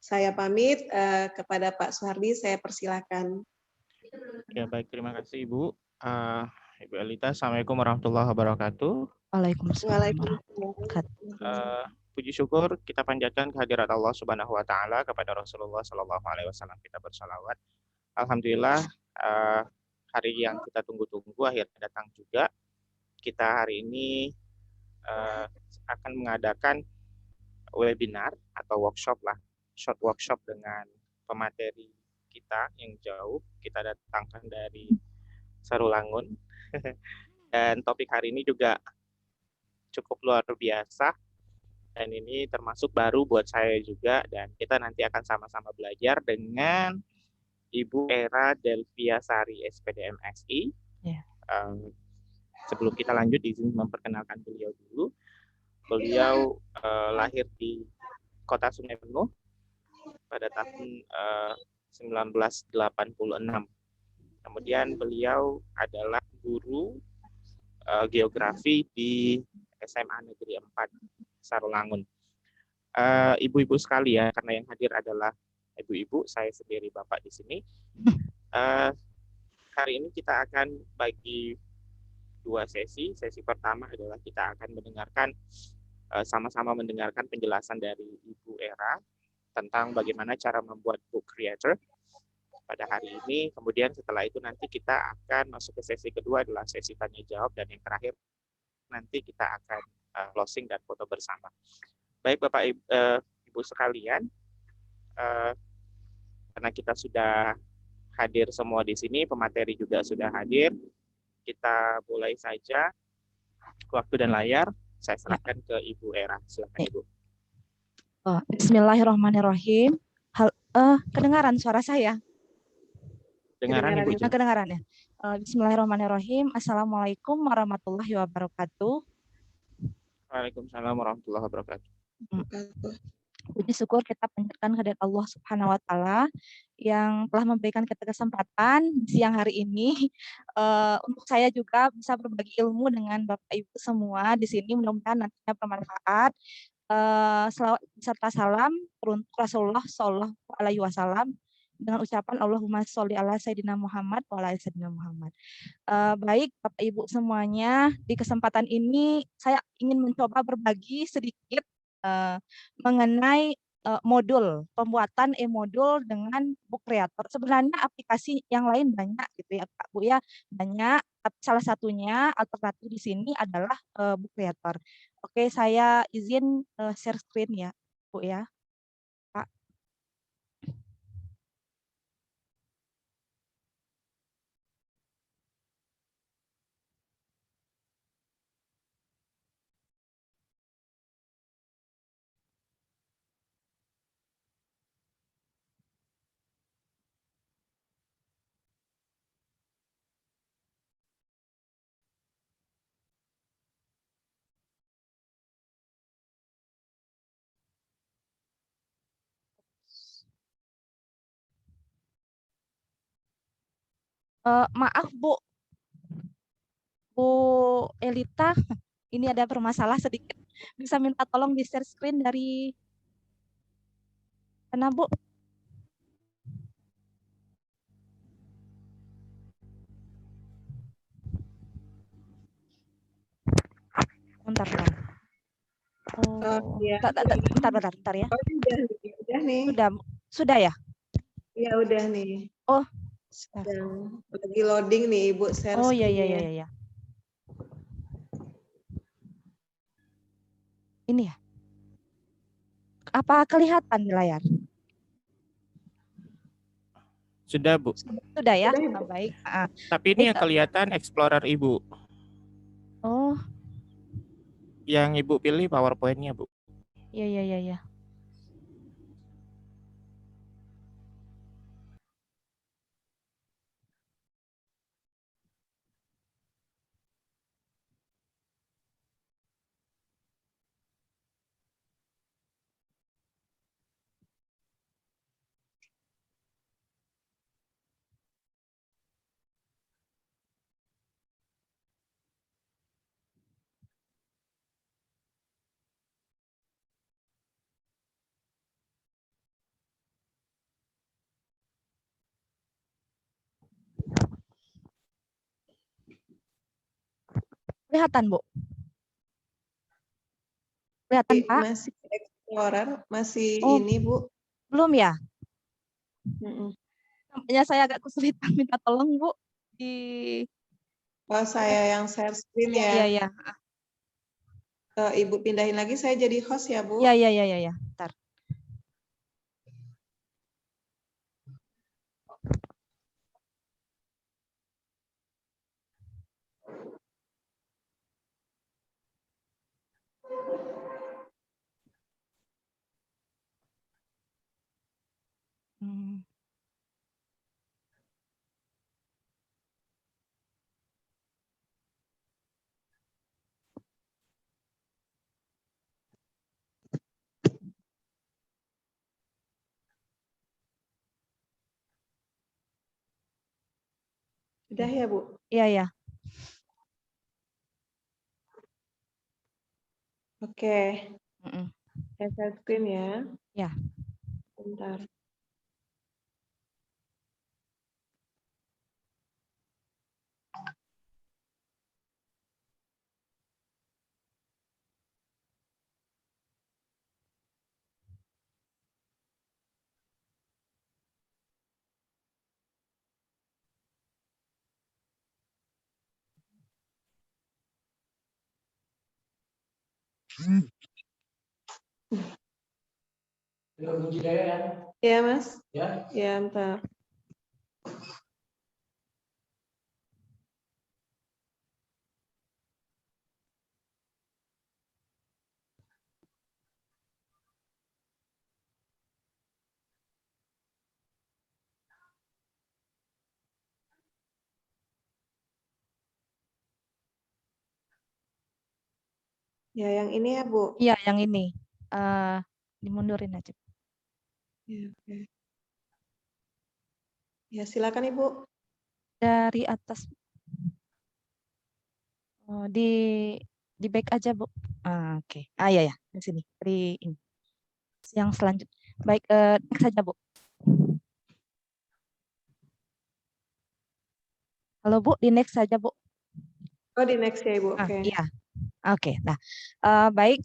Saya pamit, kepada Pak Suhardi, saya persilakan. Ya baik, terima kasih Ibu. Ibu Elita, Assalamualaikum warahmatullahi wabarakatuh. Waalaikumsalam Waalaikumsalam. warahmatullahi wabarakatuh. Puji syukur kita panjatkan kehadirat Allah Subhanahu wa taala kepada Rasulullah Shallallahu alaihi wasallam, kita bersalawat. Alhamdulillah, hari yang kita tunggu-tunggu akhirnya datang juga. Kita hari ini akan mengadakan webinar atau workshop lah, short workshop dengan pemateri kita yang jauh. Kita datangkan dari Sarulangun. Dan topik hari ini juga cukup luar biasa. Dan ini termasuk baru buat saya juga. Dan kita nanti akan sama-sama belajar dengan Ibu Era Delvia Sari, SPDM SI. Ya. Sebelum kita lanjut, izin memperkenalkan beliau dulu. Beliau lahir di Kota Sungai Penuh pada tahun 1986. Kemudian beliau adalah guru geografi di SMA Negeri 4 Sarulangun. Ibu-ibu sekalian, karena yang hadir adalah ibu-ibu, saya sendiri bapak di sini. Hari ini kita akan bagi dua sesi. Sesi pertama adalah kita akan mendengarkan sama-sama mendengarkan penjelasan dari Ibu Era tentang bagaimana cara membuat book creator pada hari ini. Kemudian setelah itu nanti kita akan masuk ke sesi kedua, adalah sesi tanya jawab, dan yang terakhir nanti kita akan closing dan foto bersama. Baik Bapak Ibu sekalian, karena kita sudah hadir semua di sini, pemateri juga sudah hadir, kita mulai saja. Waktu dan layar saya serahkan ke Ibu Era. Silakan Ibu. Bismillahirrahmanirrahim. Kedengaran suara saya? Kedengaran Ibu. Kedengaran ya. Bismillahirrahmanirrahim. Assalamualaikum warahmatullahi wabarakatuh. Waalaikumsalam warahmatullahi wabarakatuh. Puji syukur kita panjatkan kehadirat Allah Subhanahu wa taala yang telah memberikan kita kesempatan siang hari ini untuk saya juga bisa berbagi ilmu dengan Bapak Ibu semua di sini. Mudah-mudahan nantinya bermanfaat. Selawat serta salam untuk Rasulullah Shallallahu alaihi wasallam dengan ucapan Allahumma sholli ala sayyidina Muhammad wa ala sayyidina Muhammad. Baik Bapak Ibu semuanya, di kesempatan ini saya ingin mencoba berbagi sedikit mengenai modul pembuatan e-modul dengan book creator. Sebenarnya aplikasi yang lain banyak gitu ya Pak Bu ya, banyak. Salah satunya alternatif di sini adalah book creator. Oke, saya izin share screen ya Bu ya. Pak. Maaf Bu Elita, ini ada permasalahan sedikit. Bisa minta tolong di share screen dari mana Bu? Bentar. Ya. Bentar ya. Udah nih. Sudah ya? Iya udah nih. Oh, sedang lagi loading nih Ibu share oh iya. Ini ya. Apa kelihatan di layar? Sudah Bu. Sudah ya. Baik. Tapi ini yang kelihatan Explorer Ibu. Oh. Yang Ibu pilih PowerPoint-nya Bu. Iya. Kelihatan, Bu? Kelihatan, Pak? Masih Explorer, masih Oh, ini Bu. belum ya? Mm-mm. Nampaknya saya agak kesulitan minta tolong, Bu. Di Oh, saya yang share screen Iya, ya. iya, iya. Ibu pindahin lagi, saya jadi host ya Bu. Iya, iya, iya, iya, iya. Bentar. Hmm. Udah ya Bu. Iya, iya. Oke, Mm-mm. saya share screen ya. Ya. Bentar. Ya Mas. Ya. Ya, bentar. Ya, yang ini ya Bu. Iya, yang ini. Dimundurin aja. Ya, oke. Ya, silakan Ibu. Dari atas. Oh, di back aja, Bu. Oke. Iya, ya. Di sini. Dari ini. Yang selanjutnya. Baik, next saja, Bu. Halo, Bu. Di next saja, Bu. Oh, di next ya Ibu. Oke. Iya. Oke, nah, baik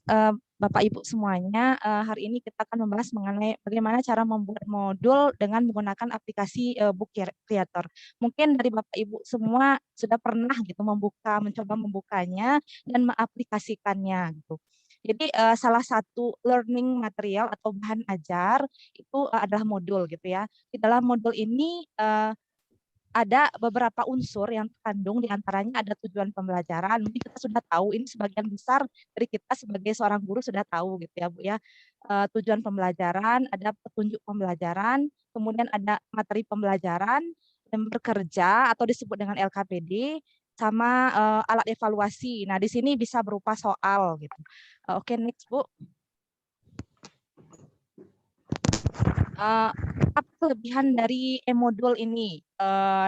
Bapak Ibu semuanya, hari ini kita akan membahas mengenai bagaimana cara membuat modul dengan menggunakan aplikasi Book Creator. Mungkin dari Bapak Ibu semua sudah pernah gitu mencoba membukanya dan mengaplikasikannya gitu. Jadi salah satu learning material atau bahan ajar itu adalah modul gitu ya. Di dalam modul ini ada beberapa unsur yang terkandung, di antaranya ada tujuan pembelajaran. Mungkin kita sudah tahu, ini sebagian besar dari kita sebagai seorang guru sudah tahu gitu ya Bu ya. Tujuan pembelajaran, ada petunjuk pembelajaran, kemudian ada materi pembelajaran, dan bekerja atau disebut dengan LKPD, sama alat evaluasi. Nah, di sini bisa berupa soal gitu. Oke, next Bu. Apa kelebihan dari e-modul ini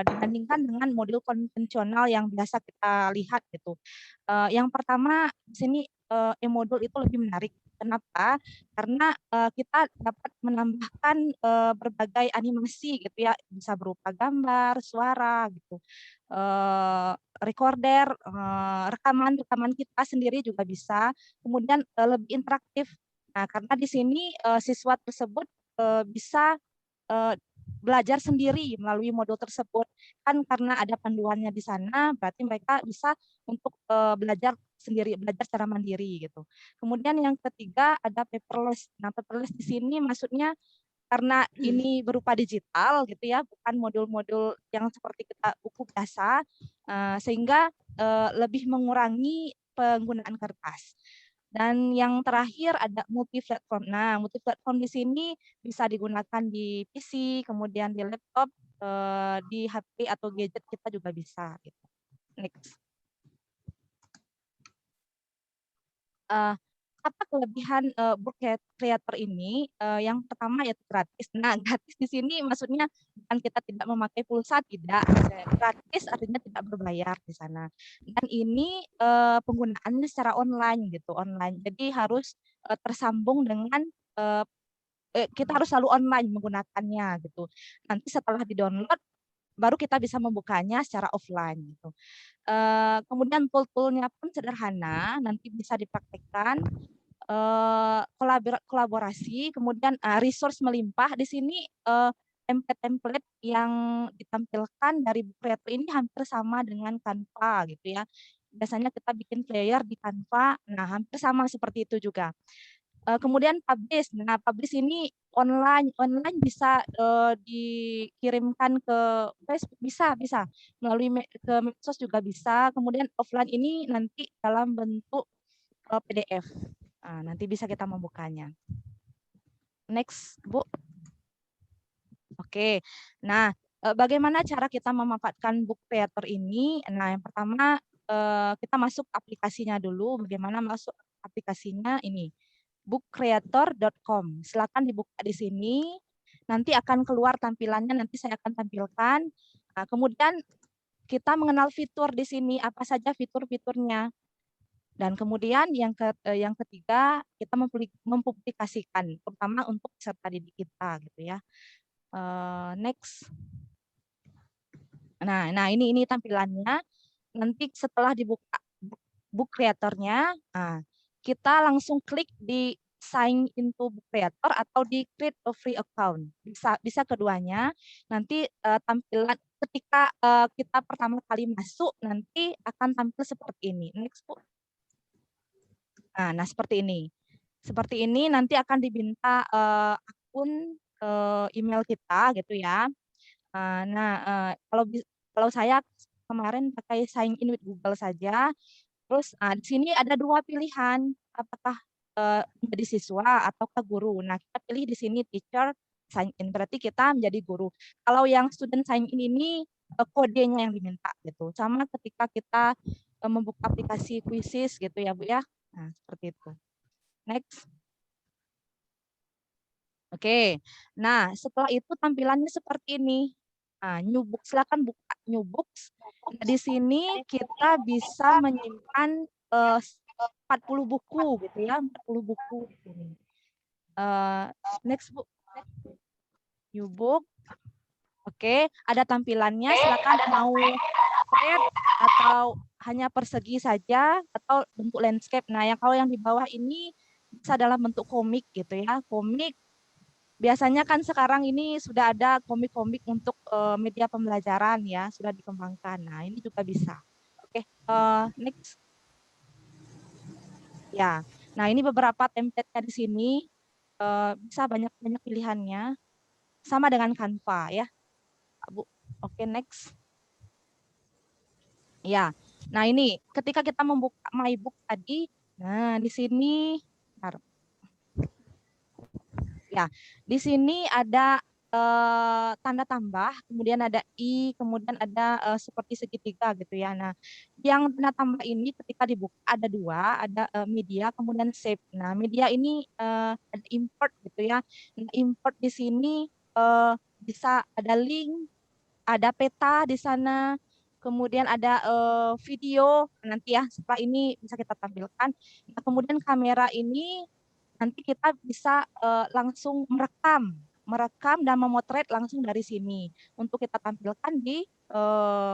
dibandingkan dengan modul konvensional yang biasa kita lihat gitu. Yang pertama di sini e-modul itu lebih menarik. Kenapa? Karena kita dapat menambahkan berbagai animasi gitu ya, bisa berupa gambar, suara gitu, recorder, rekaman kita sendiri juga bisa. Kemudian lebih interaktif. Nah, karena di sini siswa tersebut bisa belajar sendiri melalui modul tersebut. Kan karena ada panduannya di sana, berarti mereka bisa untuk belajar sendiri, belajar secara mandiri gitu. Kemudian yang ketiga ada paperless. Nah, paperless di sini maksudnya karena ini berupa digital gitu ya, bukan modul-modul yang seperti kita buku biasa, sehingga lebih mengurangi penggunaan kertas. Dan yang terakhir ada multi platform. Nah, multi platform di sini bisa digunakan di PC, kemudian di laptop, di HP atau gadget kita juga bisa. Gitu. Next. Apa kelebihan book creator ini? Yang pertama yaitu gratis. Nah, gratis di sini maksudnya bukan kita tidak memakai pulsa, tidak. Gratis artinya tidak berbayar di sana. Dan ini penggunaannya secara online gitu, online. Jadi harus tersambung dengan kita harus selalu online menggunakannya gitu. Nanti setelah di-download baru kita bisa membukanya secara offline gitu. Kemudian tool-toolnya pun sederhana, nanti bisa dipraktekkan. Kolaborasi, kemudian resource melimpah. Di sini template-template yang ditampilkan dari Book Creator ini hampir sama dengan Canva gitu ya. Biasanya kita bikin player di Canva, nah hampir sama seperti itu juga. Kemudian publish, nah publish ini online bisa dikirimkan ke Facebook, bisa melalui ke medsos juga bisa. Kemudian offline ini nanti dalam bentuk PDF. Nah, nanti bisa kita membukanya. Next, Bu. Oke. Nah, bagaimana cara kita memanfaatkan Book Creator ini? Nah, yang pertama kita masuk aplikasinya dulu. Bagaimana masuk aplikasinya ini? bookcreator.com. Silakan dibuka di sini. Nanti akan keluar tampilannya, nanti saya akan tampilkan. Nah, kemudian kita mengenal fitur di sini, apa saja fitur-fiturnya. Dan kemudian yang ketiga, kita mempublikasikan, terutama untuk peserta didik kita, gitu ya. Next. Nah ini tampilannya. Nanti setelah dibuka Book Creator-nya, kita langsung klik di sign into Book Creator atau di create a free account. Bisa keduanya. Nanti tampilan ketika kita pertama kali masuk, nanti akan tampil seperti ini. Next, Bu. Nah, seperti ini. Seperti ini nanti akan diminta akun email kita gitu ya. Kalau saya kemarin pakai sign in with Google saja. Terus di sini ada dua pilihan, apakah menjadi siswa ataukah guru. Nah, kita pilih di sini teacher sign in, berarti kita menjadi guru. Kalau yang student sign in ini kodenya yang diminta gitu. Sama ketika kita membuka aplikasi Quizzes gitu ya, Bu ya. Nah, seperti itu. Next. Oke. Nah, setelah itu tampilannya seperti ini. Nah, new book, silakan buka new books. Nah, di sini kita bisa menyimpan 40 buku gitu ya, 40 buku. Next, Bu. New book. Oke, ada tampilannya, silakan mau spread atau hanya persegi saja atau bentuk landscape. Nah, kalau yang di bawah ini bisa dalam bentuk komik gitu ya. Komik biasanya kan sekarang ini sudah ada komik-komik untuk media pembelajaran ya, sudah dikembangkan. Nah, ini juga bisa. Oke, next. Ya. Nah, ini beberapa template-nya di sini. Bisa banyak-banyak pilihannya. Sama dengan Canva ya. Bu. Oke, next. Ya. Nah, ini ketika kita membuka My Book tadi, nah di sini ya, di sini ada tanda tambah, kemudian ada I, kemudian ada seperti segitiga gitu ya. Nah, yang tanda tambah ini ketika dibuka ada dua, ada media, kemudian save. Nah, media ini ada import gitu ya. Nah, import di sini bisa ada link, ada peta di sana, kemudian ada video nanti ya. Setelah ini bisa kita tampilkan. Nah, kemudian kamera ini nanti kita bisa langsung merekam dan memotret langsung dari sini untuk kita tampilkan di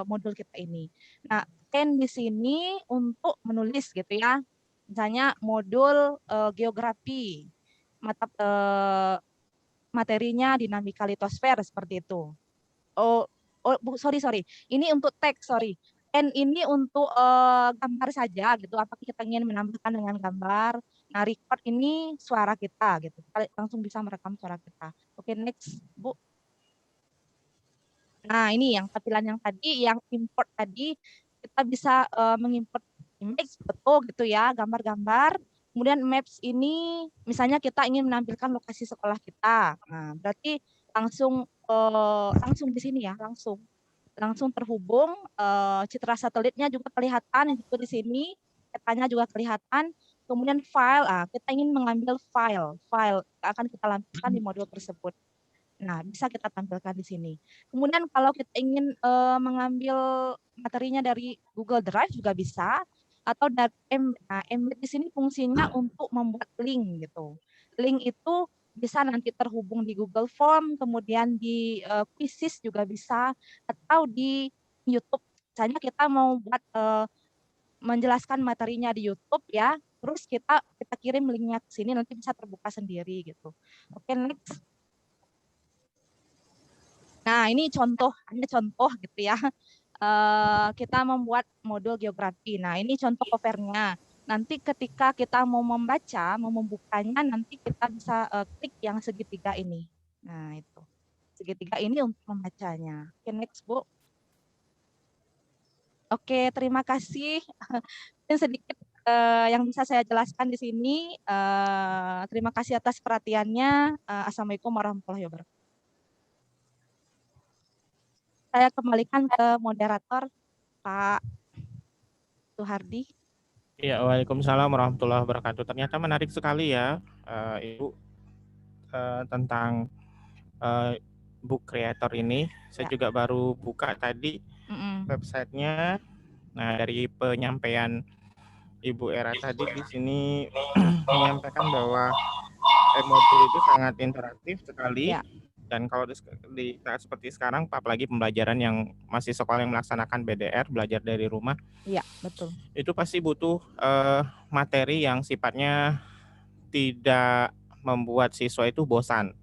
modul kita ini. Nah, pen di sini untuk menulis gitu ya. Misalnya modul geografi, materinya dinamika litosfer seperti itu. Sorry. Ini untuk teks, sorry. N ini untuk gambar saja gitu. Apakah kita ingin menambahkan dengan gambar? Nah, record ini suara kita gitu. Kita langsung bisa merekam suara kita. Oke, next, Bu. Nah, ini yang tampilan yang tadi, yang import tadi, kita bisa mengimport image, foto gitu ya, gambar-gambar. Kemudian maps ini, misalnya kita ingin menampilkan lokasi sekolah kita. Nah, berarti langsung di sini ya, langsung terhubung, citra satelitnya juga kelihatan gitu di sini, petanya juga kelihatan. Kemudian file, kita ingin mengambil file akan kita lampirkan di modul tersebut. Nah, bisa kita tampilkan di sini. Kemudian kalau kita ingin mengambil materinya dari Google Drive juga bisa, atau dari embed di sini fungsinya untuk membuat link gitu. Link itu bisa nanti terhubung di Google Form, kemudian di Quizzes juga bisa, atau di YouTube. Misalnya kita mau buat menjelaskan materinya di YouTube ya, terus kita kirim linknya ke sini, nanti bisa terbuka sendiri gitu. Oke, next. Nah, ini hanya contoh gitu ya. Kita membuat modul geografi. Nah, ini contoh covernya. Nanti ketika kita mau membaca, mau membukanya, nanti kita bisa klik yang segitiga ini. Nah, itu. Segitiga ini untuk membacanya. Oke, next, Bu. Oke, terima kasih. Mungkin sedikit yang bisa saya jelaskan di sini. Terima kasih atas perhatiannya. Assalamualaikum warahmatullahi wabarakatuh. Saya kembalikan ke moderator, Pak Suhardi. Ya, waalaikumsalam warahmatullahi wabarakatuh. Ternyata menarik sekali ya, Ibu, tentang book creator ini. Saya juga baru buka tadi websitenya. Nah, dari penyampaian Ibu Era tadi di sini menyampaikan bahwa modul itu sangat interaktif sekali. Dan kalau di saat seperti sekarang, apalagi pembelajaran yang masih sekolah yang melaksanakan BDR, belajar dari rumah, iya betul, itu pasti butuh materi yang sifatnya tidak membuat siswa itu bosan.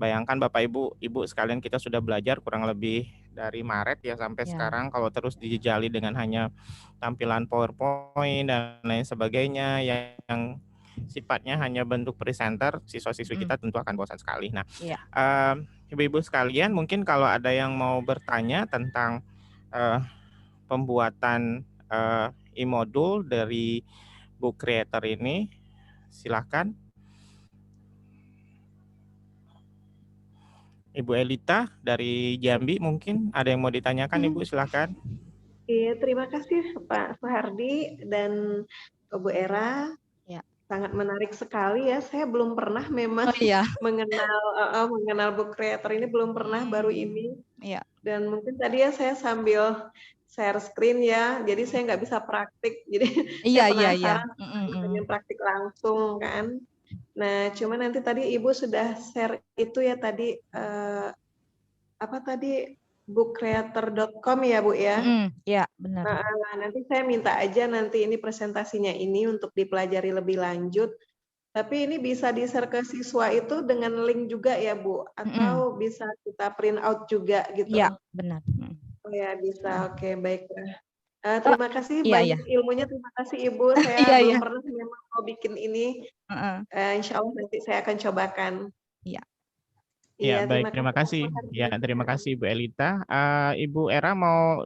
Bayangkan Bapak Ibu sekalian, kita sudah belajar kurang lebih dari Maret ya sampai sekarang, kalau terus dijejali dengan hanya tampilan PowerPoint dan lain sebagainya yang sifatnya hanya bentuk presenter, siswa-siswi kita tentu akan bosan sekali. Nah, Ibu-ibu sekalian, mungkin kalau ada yang mau bertanya tentang pembuatan e-modul dari book creator ini, silakan. Ibu Elita dari Jambi, mungkin ada yang mau ditanyakan, Ibu, silakan. Iya, terima kasih Pak Suhardi dan Bu Era. Ya. Sangat menarik sekali ya. Saya belum pernah memang mengenal book creator ini, belum pernah, baru ini. Iya. Dan mungkin tadi ya saya sambil share screen ya, jadi saya nggak bisa praktik. Jadi saya penasaran dengan praktik langsung kan. Nah, cuma nanti tadi Ibu sudah share itu ya tadi, apa tadi, bookcreator.com ya Bu ya? Iya, benar. Nah, nanti saya minta aja nanti ini presentasinya ini untuk dipelajari lebih lanjut. Tapi ini bisa di-share ke siswa itu dengan link juga ya Bu? Atau bisa kita print out juga gitu? Iya, benar. Oh ya bisa, oke baiklah. Terima kasih Iya. banyak ilmunya, terima kasih Ibu. Saya belum pernah memang mau bikin ini. Insya Allah nanti saya akan cobakan. Iya. Ya, baik, terima kasih. Ya, terima kasih Ibu Elita. Ibu Era mau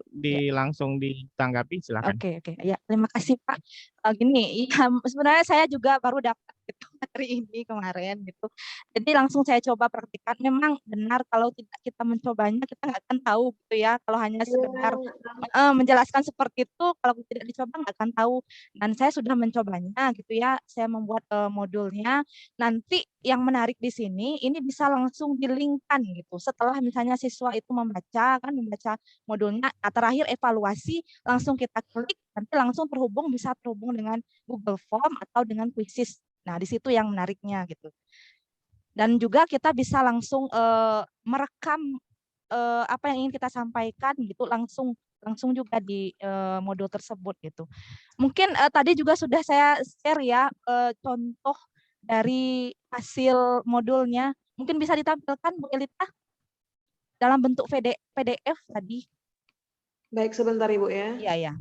langsung ditanggapi, silakan. Oke. Ya, terima kasih Pak. Gini, ya, sebenarnya saya juga baru dapat gitu hari ini kemarin gitu. Jadi langsung saya coba praktikkan. Memang benar kalau tidak kita mencobanya kita nggak akan tahu gitu ya. Kalau hanya sekedar menjelaskan seperti itu, kalau tidak dicoba nggak akan tahu. Dan saya sudah mencobanya gitu ya. Saya membuat modulnya. Nanti yang menarik di sini ini bisa langsung di-link-kan gitu. Setelah misalnya siswa itu membaca modulnya, terakhir evaluasi, langsung kita klik, nanti langsung bisa terhubung dengan Google Form atau dengan Quizzes. Nah, di situ yang menariknya gitu. Dan juga kita bisa langsung merekam apa yang ingin kita sampaikan gitu langsung juga di modul tersebut gitu. Mungkin tadi juga sudah saya share ya contoh dari hasil modulnya. Mungkin bisa ditampilkan Bu Elita dalam bentuk PDF tadi. Baik, sebentar Ibu ya. Iya.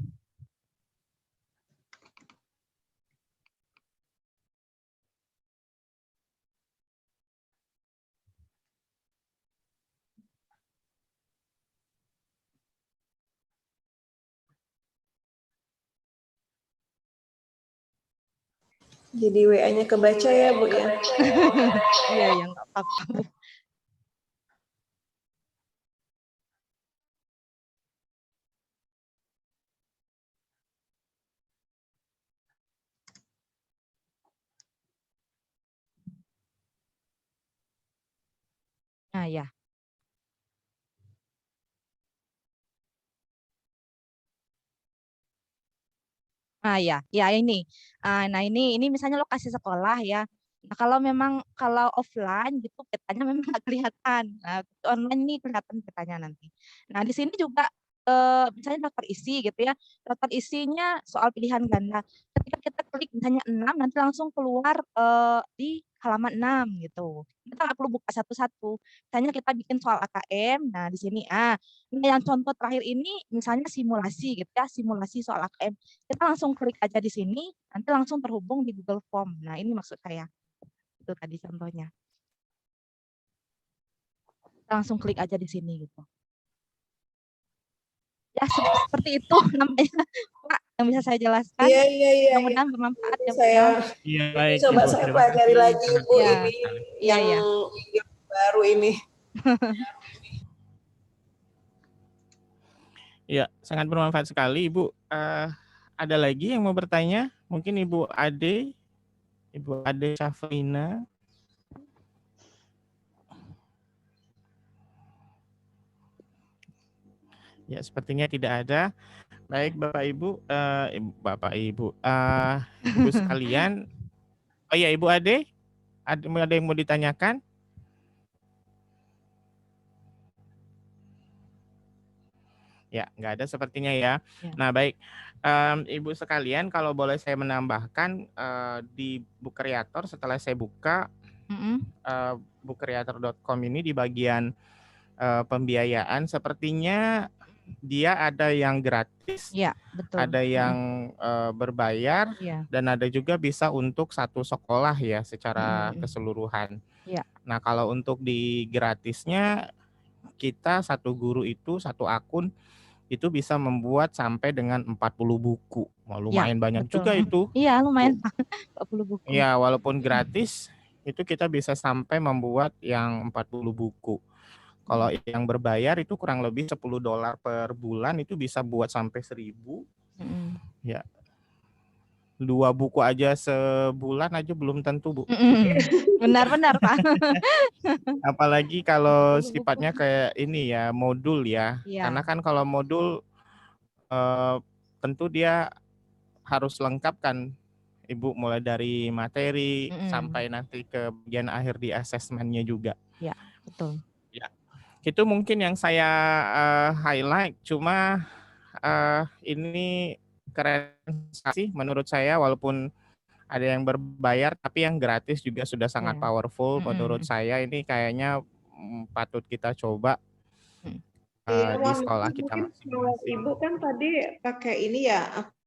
Jadi WA-nya kebaca ya Bu ya? Iya, nggak apa-apa. Nah, ya. Nah, ya ini. Nah, ini misalnya lokasi sekolah ya. Nah, kalau memang kalau offline gitu petanya memang nggak kelihatan. Nah, online nih kelihatan petanya nanti. Nah, di sini juga misalnya daftar isi gitu ya. Daftar isinya soal pilihan ganda. Ketika kita klik misalnya 6 nanti langsung keluar di halaman 6 gitu. Kita nggak perlu buka satu-satu. Misalnya kita bikin soal AKM, nah di sini nah yang contoh terakhir ini misalnya simulasi gitu ya, simulasi soal AKM. Kita langsung klik aja di sini, nanti langsung terhubung di Google Form. Nah, ini maksud saya. Itu tadi contohnya. Langsung klik aja di sini gitu. Ya seperti itu namanya Pak yang bisa saya jelaskan. Iya. Mudah-mudahan bermanfaat ya Bu Saya ya. Iya, baik coba Ibu. saya Terima pelajari kasih. lagi Sangat Bu Iya. ini Iya, yang baru ini. Ya, sangat bermanfaat sekali Ibu. Ada lagi yang mau bertanya? Mungkin Ibu Ade Syafrina. Ya, sepertinya tidak ada. Baik Bapak Ibu, Ibu sekalian. Oh iya Ibu Ade, ada yang mau ditanyakan? Ya, nggak ada sepertinya ya. Nah baik, Ibu sekalian, kalau boleh saya menambahkan di Book Creator setelah saya buka bookcreator.com ini di bagian pembiayaan, sepertinya dia ada yang gratis, ya, betul. ada yang berbayar, dan ada juga bisa untuk satu sekolah ya secara keseluruhan. Ya. Nah kalau untuk di gratisnya, kita satu guru itu satu akun itu bisa membuat sampai dengan 40 buku. Lumayan banyak betul. juga itu. Iya, lumayan 40 buku. Iya, walaupun gratis itu kita bisa sampai membuat yang 40 buku. Kalau yang berbayar itu kurang lebih $10 per bulan itu bisa buat sampai 1000. Ya. 2 buku aja sebulan aja belum tentu, Bu. Benar Pak. Apalagi kalau sifatnya kayak ini ya, modul ya. Karena kan kalau modul tentu dia harus lengkap kan Ibu, mulai dari materi sampai nanti ke bagian akhir di asesmennya juga. Ya, betul. Ya, itu mungkin yang saya highlight. Cuma ini keren sih menurut saya, walaupun ada yang berbayar, tapi yang gratis juga sudah sangat powerful. Menurut saya ini kayaknya patut kita coba di sekolah kita masing-masing. Ibu kan tadi pakai ini ya,